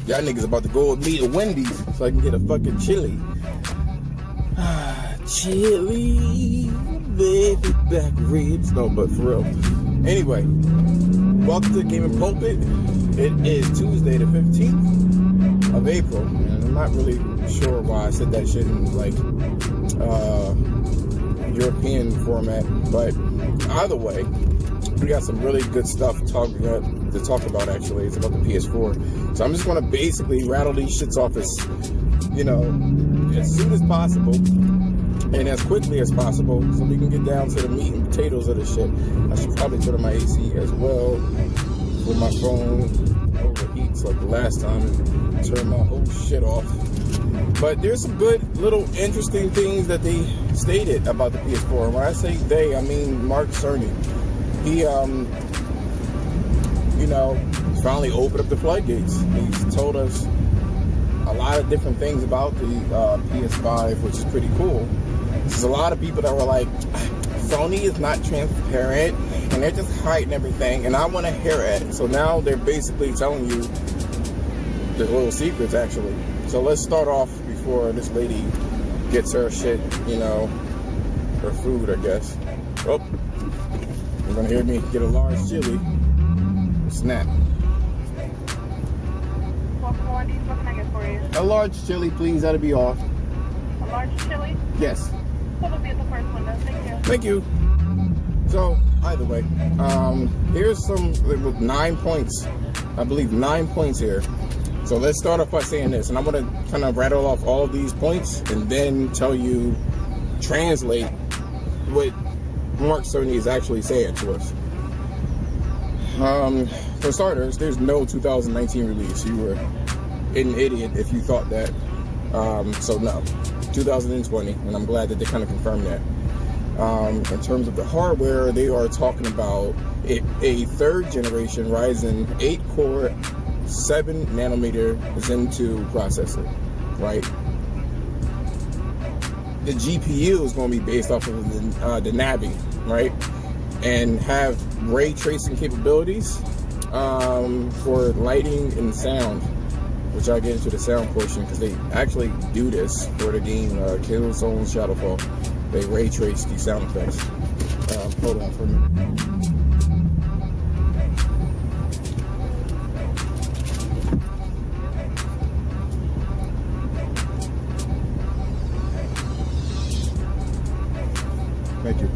Y'all niggas about to go with me to Wendy's so I can get a fucking chili. Chili, baby, back ribs. No, but for real. Anyway, welcome to the Gaming Pulpit. It is Tuesday the 15th of April. And I'm not really sure why I said that shit in like European format, but either way, we got some really good stuff to talk about. Actually, it's about the PS4. So I'm just going to basically rattle these shits off as soon as possible and as quickly as possible, so we can get down to the meat and potatoes of the shit. I should probably turn on my AC as well, with my phone overheats like the last time, and turn my whole shit off. But there's some good little interesting things that they stated about the PS4. And when I say they, I mean Mark Cerny. He, finally opened up the floodgates. He's told us a lot of different things about the PS5, which is pretty cool. There's a lot of people that were like, Sony is not transparent, and they're just hiding everything, and I want to hear it. So now they're basically telling you the little secrets, actually. So let's start off before this lady gets her shit, her food, I guess. Oh, you're gonna hear me get a large chili. Snap. What can I get for you? A large chili, please. That'll be off. A large chili? Yes. That'll be at the first window. Thank you. Thank you. So, either way, here's some with 9 points. I believe 9 points here. So let's start off by saying this, and I'm going to kind of rattle off all of these points and then translate what Mark Cerny is actually saying to us. For starters, there's no 2019 release. You were an idiot if you thought that. So no, 2020, and I'm glad that they kind of confirmed that. In terms of the hardware, they are talking about a third generation Ryzen 8-core 7nm Zen 2 processor, right? The GPU is going to be based off of the Navi, right? And have ray tracing capabilities for lighting and sound, which I get into the sound portion because they actually do this for the game Killzone Shadowfall. They ray trace the sound effects. Hold on for a minute. Thank you.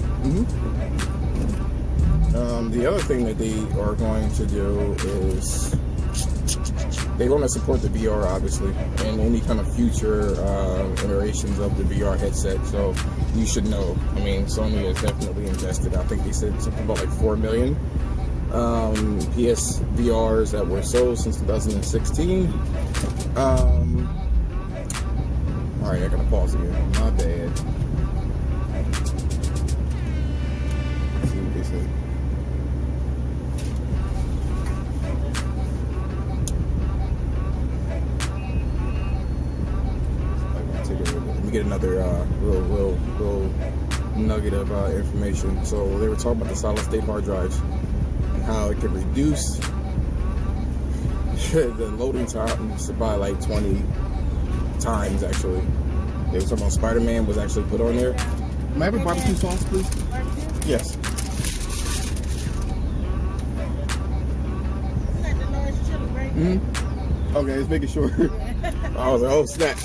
The other thing that they are going to do is they're going to support the VR, obviously, and any kind of future iterations of the VR headset. So you should know. I mean, Sony has definitely invested. I think they said something about like 4 million PS VRs that were sold since 2016. All right, I gotta pause here. My bad. Let's see what they say. Let me get another little nugget of information. So they were talking about the solid state hard drives and how it could reduce the loading times by like 20 times. Actually, they were talking about Spider-Man was actually put on there. Can I have a barbecue sauce, please? Yes. Okay, just making sure. I was like, oh snap.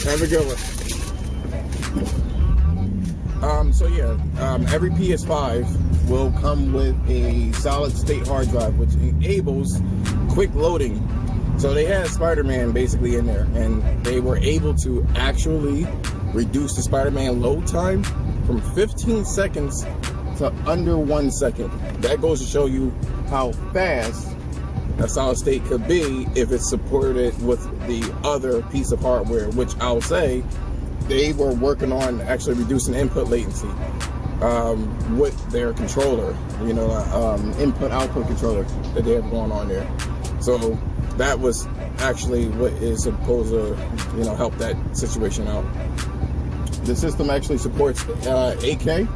Have a good one. Every PS5 will come with a solid state hard drive, which enables quick loading. So they had Spider-Man basically in there, and they were able to actually reduce the Spider-Man load time from 15 seconds to under 1 second. That goes to show you how fast a solid state could be if it's supported with the other piece of hardware, which I'll say they were working on actually reducing input latency with their controller, input output controller that they have going on there. So that was actually what is supposed to help that situation out. The system actually supports 8K.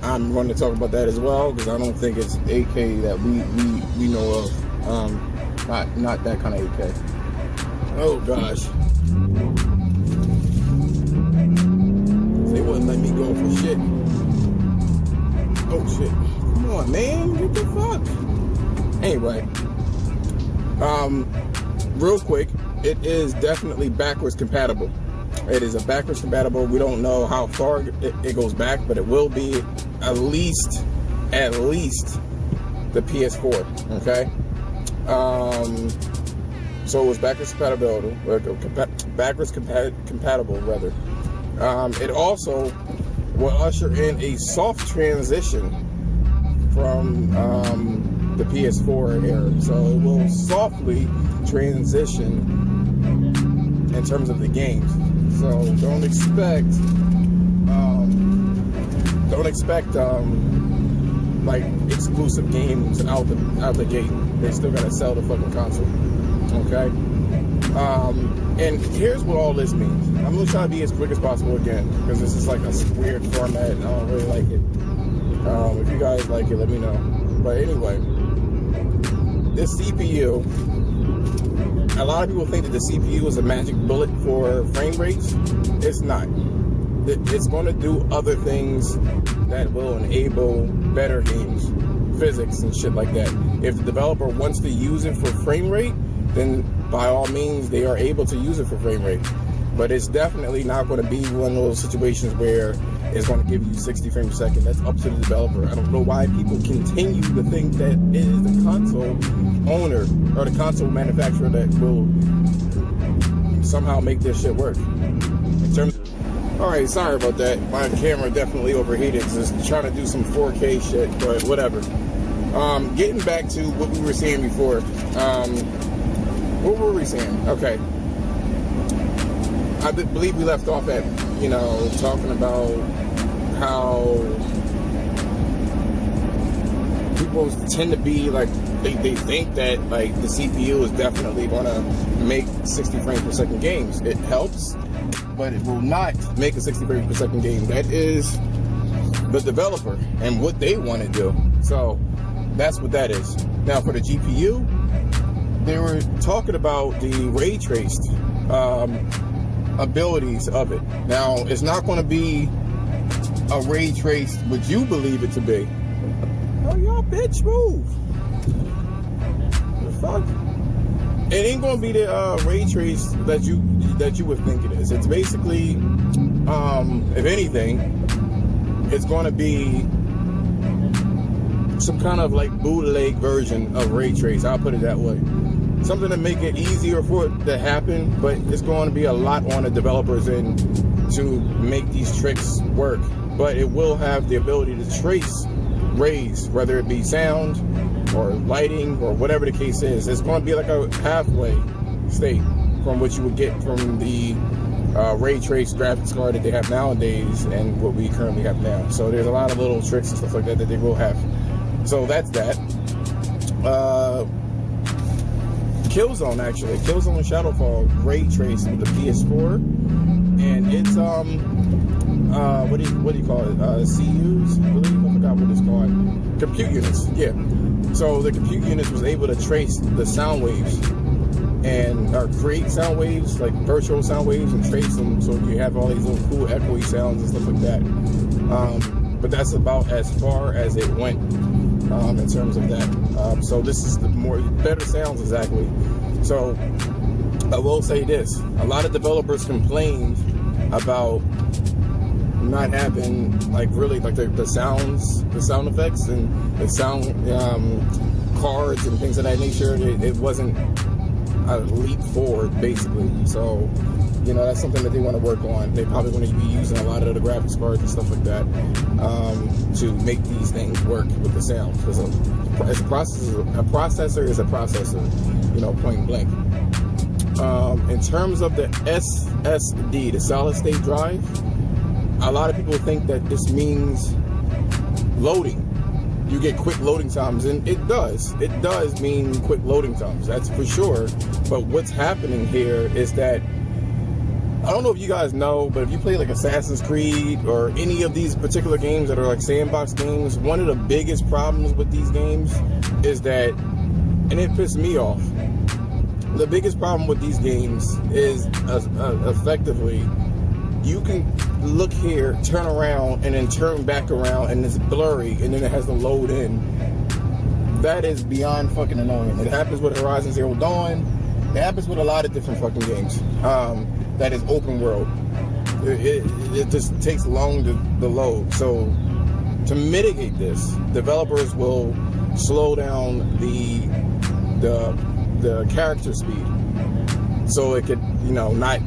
I'm going to talk about that as well because I don't think it's 8K that we know of. Not that kind of 8K. Oh gosh. They wouldn't let me go for shit. Oh shit. Come on, man. What the fuck? Anyway. Real quick, it is definitely backwards compatible. It is a backwards compatible. We don't know how far it goes back, but it will be at least the PS4. Okay. So it was backwards compatible rather. It also will usher in a soft transition from the PS4 era. So it will softly transition in terms of the games. So don't expect like exclusive games out the gate. They still gotta sell the fucking console. Okay. And here's what all this means. I'm gonna try to be as quick as possible again, because this is like a weird format and I don't really like it. If you guys like it, let me know. But anyway, this CPU, a lot of people think that the CPU is a magic bullet for frame rates. It's not. It's going to do other things that will enable better games, physics and shit like that. If the developer wants to use it for frame rate, then by all means they are able to use it for frame rate. But it's definitely not going to be one of those situations where it's going to give you 60 frames a second. That's up to the developer. I don't know why people continue to think that it is the console owner or the console manufacturer that will somehow make this shit work. In terms of, all right, sorry about that. My camera definitely overheated. Just trying to do some 4K shit, but whatever. Getting back to what we were saying before. What were we saying? Okay. I believe we left off at, talking about how people tend to be like, they think that like the CPU is definitely going to make 60 frames per second games. It helps, but it will not make a 60 frames per second game. That is the developer and what they want to do. So that's what that is. Now for the GPU, they were talking about the ray traced abilities of it. Now it's not going to be a ray traced what you believe it to be. Oh, y'all bitch, move. The fuck? It ain't gonna be the ray trace that you would think it is. It's basically, if anything, it's gonna be some kind of like bootleg version of ray trace. I'll put it that way. Something to make it easier for it to happen, but it's going to be a lot on the developers end to make these tricks work. But it will have the ability to trace rays, whether it be sound or lighting or whatever the case is. It's going to be like a halfway state from what you would get from the ray trace graphics card that they have nowadays and what we currently have now. So there's a lot of little tricks and stuff like that that they will have. So that's that. Killzone, actually. Killzone and Shadowfall ray trace with the PS4. And it's what do you call it? CUs, I believe. I forgot what it's called. Compute units, yeah. So the compute units was able to trace the sound waves and create sound waves, like virtual sound waves, and trace them so you have all these little cool echoey sounds and stuff like that. But that's about as far as it went in terms of that. So this is the better sounds exactly. So I will say this: a lot of developers complained about not having like really like the sound effects and the sound cards and things of that nature. It wasn't a leap forward basically. So that's something that they want to work on. They probably want to be using a lot of the graphics cards and stuff like that to make these things work with the sound. Because a processor is a processor, point blank. In terms of the SSD, the solid state drive, a lot of people think that this means loading. You get quick loading times, and it does. It does mean quick loading times, that's for sure. But what's happening here is that, I don't know if you guys know, but if you play like Assassin's Creed or any of these particular games that are like sandbox games, one of the biggest problems with these games is that, and it pissed me off, the biggest problem with these games is effectively you can look here, turn around, and then turn back around, and it's blurry, and then it has to load in. That is beyond fucking annoying. It happens with Horizon Zero Dawn. It happens with a lot of different fucking games. That is open world. It just takes long to load. So to mitigate this, developers will slow down the character speed, so it could, you know, not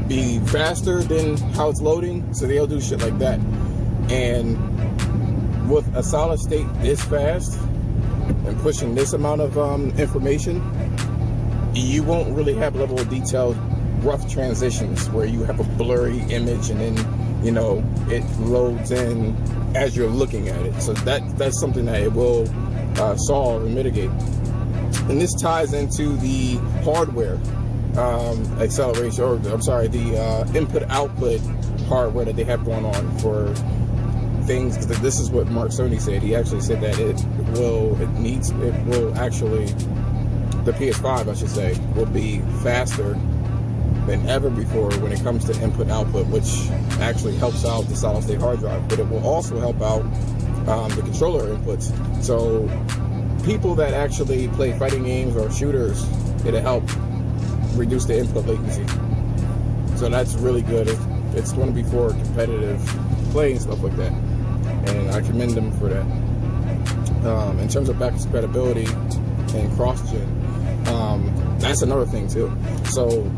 be faster than how it's loading. So they'll do shit like that. And with a solid state this fast and pushing this amount of information, you won't really have level of detail, rough transitions where you have a blurry image and then, you know, it loads in as you're looking at it. So that's something that it will solve and mitigate. And this ties into the hardware acceleration, or I'm sorry, the input-output hardware that they have going on for things. Because this is what Mark Cerny said. He actually said that the PS5, I should say, will be faster than ever before when it comes to input-output, which actually helps out the solid-state hard drive, but it will also help out the controller inputs. So people that actually play fighting games or shooters, it'll help reduce the input latency. So that's really good. It's going to be for competitive play and stuff like that, and I commend them for that. In terms of backwards compatibility and cross-gen, that's another thing too. So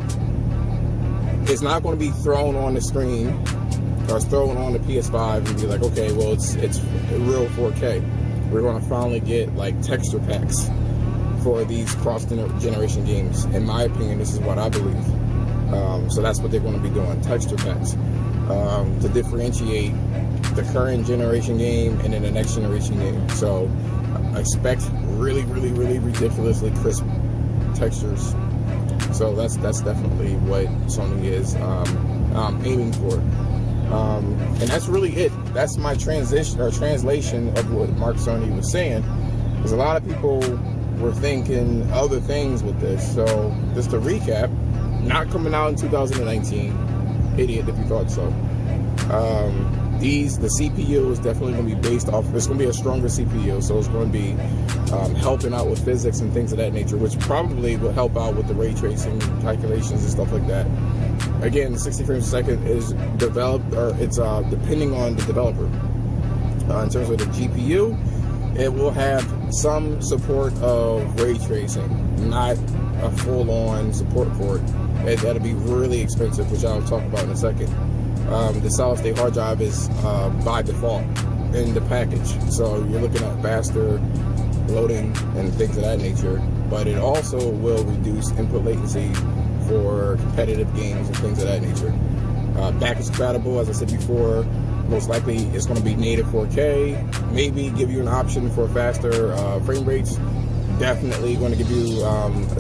it's not going to be thrown on the screen or thrown on the PS5 and be like, okay, well, it's real 4K. We're going to finally get like texture packs for these cross-generation games. In my opinion, this is what I believe. So that's what they're going to be doing, texture packs, to differentiate the current generation game and then the next generation game. So I expect really, really, really ridiculously crisp textures. So that's definitely what Sony is aiming for. And that's really it. That's my translation of what Mark Cerny was saying. Because a lot of people were thinking other things with this. So just to recap, not coming out in 2019. Idiot if you thought so. The CPU is definitely going to be based off, it's going to be a stronger CPU, so it's going to be helping out with physics and things of that nature, which probably will help out with the ray tracing calculations and stuff like that. Again, 60 frames a second is developed, or it's depending on the developer. In terms of the GPU, it will have some support of ray tracing, not a full-on support for it. That'll be really expensive, which I'll talk about in a second. The solid-state hard drive is by default in the package, so you're looking at faster loading and things of that nature, but it also will reduce input latency for competitive games and things of that nature. Backwards compatible, as I said before, most likely it's going to be native 4K, maybe give you an option for faster frame rates, definitely going to give you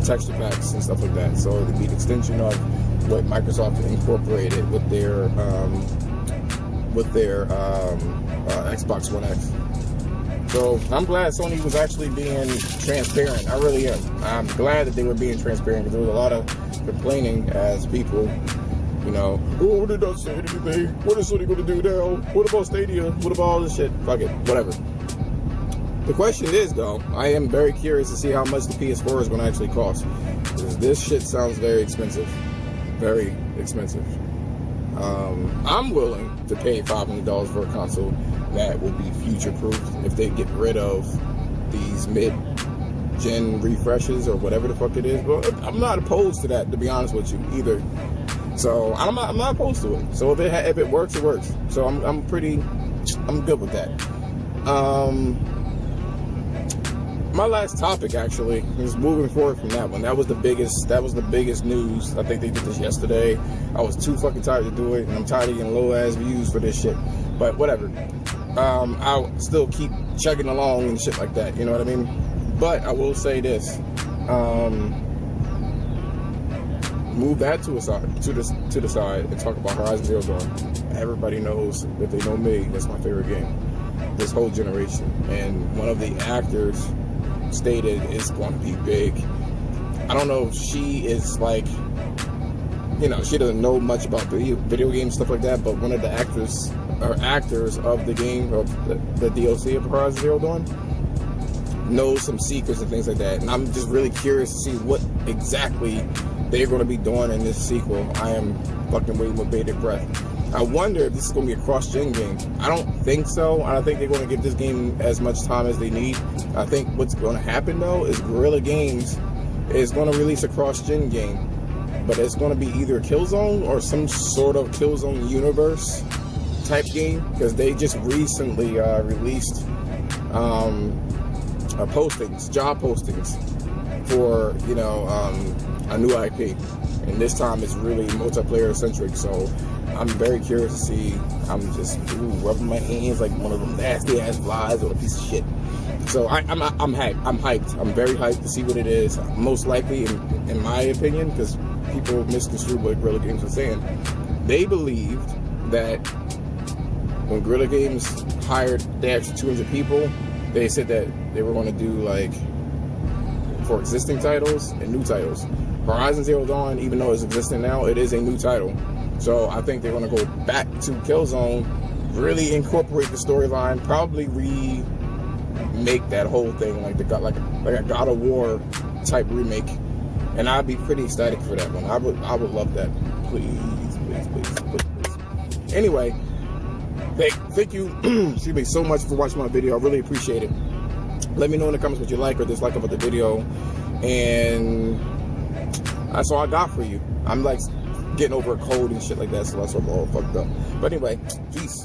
texture packs and stuff like that. So it'll be an extension of what Microsoft incorporated with their Xbox One X. So I'm glad Sony was actually being transparent. I really am. I'm glad that they were being transparent, because there was a lot of complaining as people, you know, oh, they don't say anything. What is Sony going to do now? What about Stadia? What about all this shit? Fuck it, whatever. The question is, though, I am very curious to see how much the PS4 is going to actually cost, because this shit sounds very expensive. Very expensive. I'm willing to pay $500 for a console that will be future-proof if they get rid of these mid-gen refreshes or whatever the fuck it is. But I'm not opposed to that, to be honest with you, either. So I'm not opposed to it. So if it works, it works. So I'm good with that. My last topic, actually, is moving forward from that one. That was the biggest news. I think they did this yesterday. I was too fucking tired to do it, and I'm tired of getting low ass views for this shit. But whatever. I'll still keep chugging along and shit like that. You know what I mean? But I will say this. Move that to the side and talk about Horizon Zero Dawn. Everybody knows, if they know me, that's my favorite game this whole generation. And one of the actors stated it's going to be big. I don't know if she is like, you know, she doesn't know much about video games, stuff like that, but one of the actors of the game, of the DLC of Horizon Zero Dawn, knows some secrets and things like that. And I'm just really curious to see what exactly they're going to be doing in this sequel. I am fucking waiting with bated breath. I wonder if this is going to be a cross-gen game. I don't think so. I don't think they're going to give this game as much time as they need. I think what's going to happen, though, is Guerrilla Games is going to release a cross-gen game. But it's going to be either Killzone or some sort of Killzone universe type game. Because they just recently released job postings for, you know, a new IP. And this time it's really multiplayer centric. So I'm very curious to see. I'm just rubbing my hands like one of them nasty ass flies or a piece of shit. So I'm hyped. I'm hyped. I'm very hyped to see what it is. Most likely, in my opinion, because people misconstrue what Guerrilla Games was saying. They believed that when Guerrilla Games hired the extra 200 people, they said that they were going to do like for existing titles and new titles. Horizon Zero Dawn, even though it's existing now, it is a new title. So I think they're going to go back to Killzone, really incorporate the storyline, probably remake that whole thing like a God of War type remake, and I'd be pretty ecstatic for that one. I would love that. Please. Anyway, thank you, excuse me, so much for watching my video. I really appreciate it. Let me know in the comments what you like or dislike about the video, and that's all I got for you. I'm like getting over a cold and shit like that, so that's all fucked up. But anyway, peace.